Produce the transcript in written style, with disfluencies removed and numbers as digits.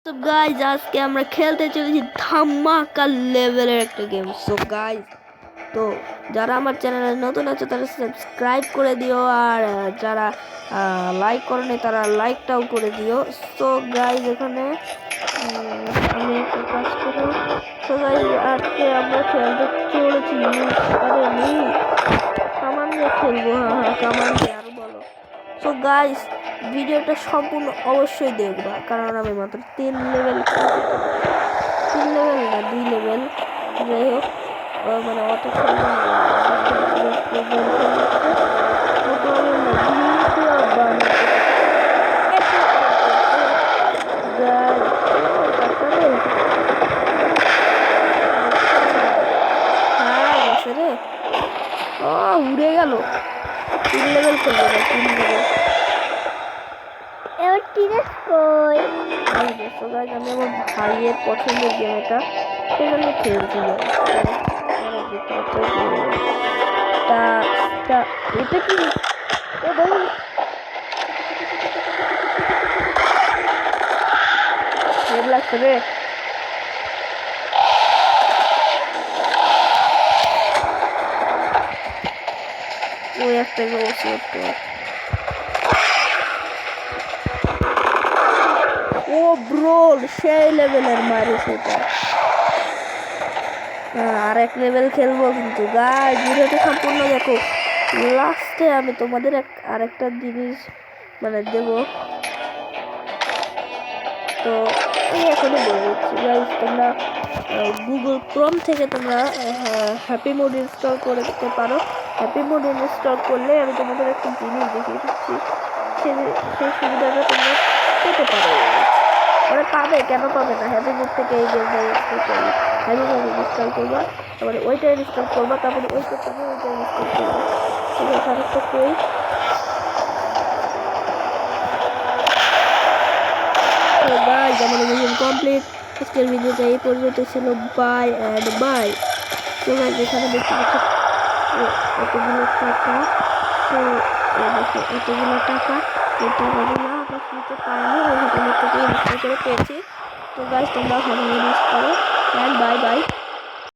তো গাইজ আজকে আমরা খেলতে চলেছি ধামাকা লেভেলের একটা গেম। সো গাইজ, তো যারা আমার চ্যানেলে নতুন আছে তারা সাবস্ক্রাইব করে দিও, আর যারা লাইক করেনি তারা লাইকটাও করে দিও। সো গাইজ এখানে আমি একটা কাজ করব। সো গাইজ আজকে আমরা খেলতে চলেছি কামান দিয়ে খেলবো। হ্যাঁ কামান দিয়ে। আর বলো। সো গাইজ ভিডিওটা সম্পূর্ণ অবশ্যই দেখবা, কারণ আমি মাত্র 3 লেভেল না 2 লেভেল, যাই হোক মানে অত খেলবো উড়ে গেল। 3 লেভেল খেলবো না, 3 লেভেল। আমি আমার ভাইয়ের পছন্দের গেম এটা, সেজন্য খেলছি। এটা কি লাগছে রে? ওই একটা ও ব্রোল সেই লেভেলের মারি সেটা। আর এক লেভেল খেলবো কিন্তু গাইস, ভিডিওটা সম্পূর্ণ দেখো। লাস্টে আমি তোমাদের আরেকটা জিনিস মানে দেবো, তো আমি এখনই বলে দিচ্ছি গাইস। তোমরা গুগল ক্রোম থেকে তোমরা হ্যাপি মোড ইনস্টল করে দিতে পারো। হ্যাপি মোড ইনস্টল করলে আমি তোমাদের একটা জিনিস দেখিয়ে দিচ্ছি, সেই সুবিধাটা তোমরা পেতে পারো। ওরা পাবে, কেন পাবে না? হ্যাপি মোড থেকে এই গেমটা ইনস্টল করবে, হ্যাপি মোড ইনস্টল করবা, তারপরে ওইটা ইনস্টল করবা, তারপরে ওইটা থেকে ওইটা ইনস্টল করবা। ঠিক আছে, আরেকটা কই গাইস, আমাদের মিশন কমপ্লিট। আজকের ভিডিওটা এই পর্যন্ত ছিল। Bye and bye. তো গাইস এখানে দেখতে পাচ্ছি এতগুলো টাকা। তো দেখো এতগুলো টাকা, এই টাকাগুলো আমরা ফ্রিতে পাইনি, ওই হোটেলের থেকে ইনস্টল করে পেয়েছি। তো গাইস তোমরা হ্যাপি মিস করো অ্যান্ড বাই বাই।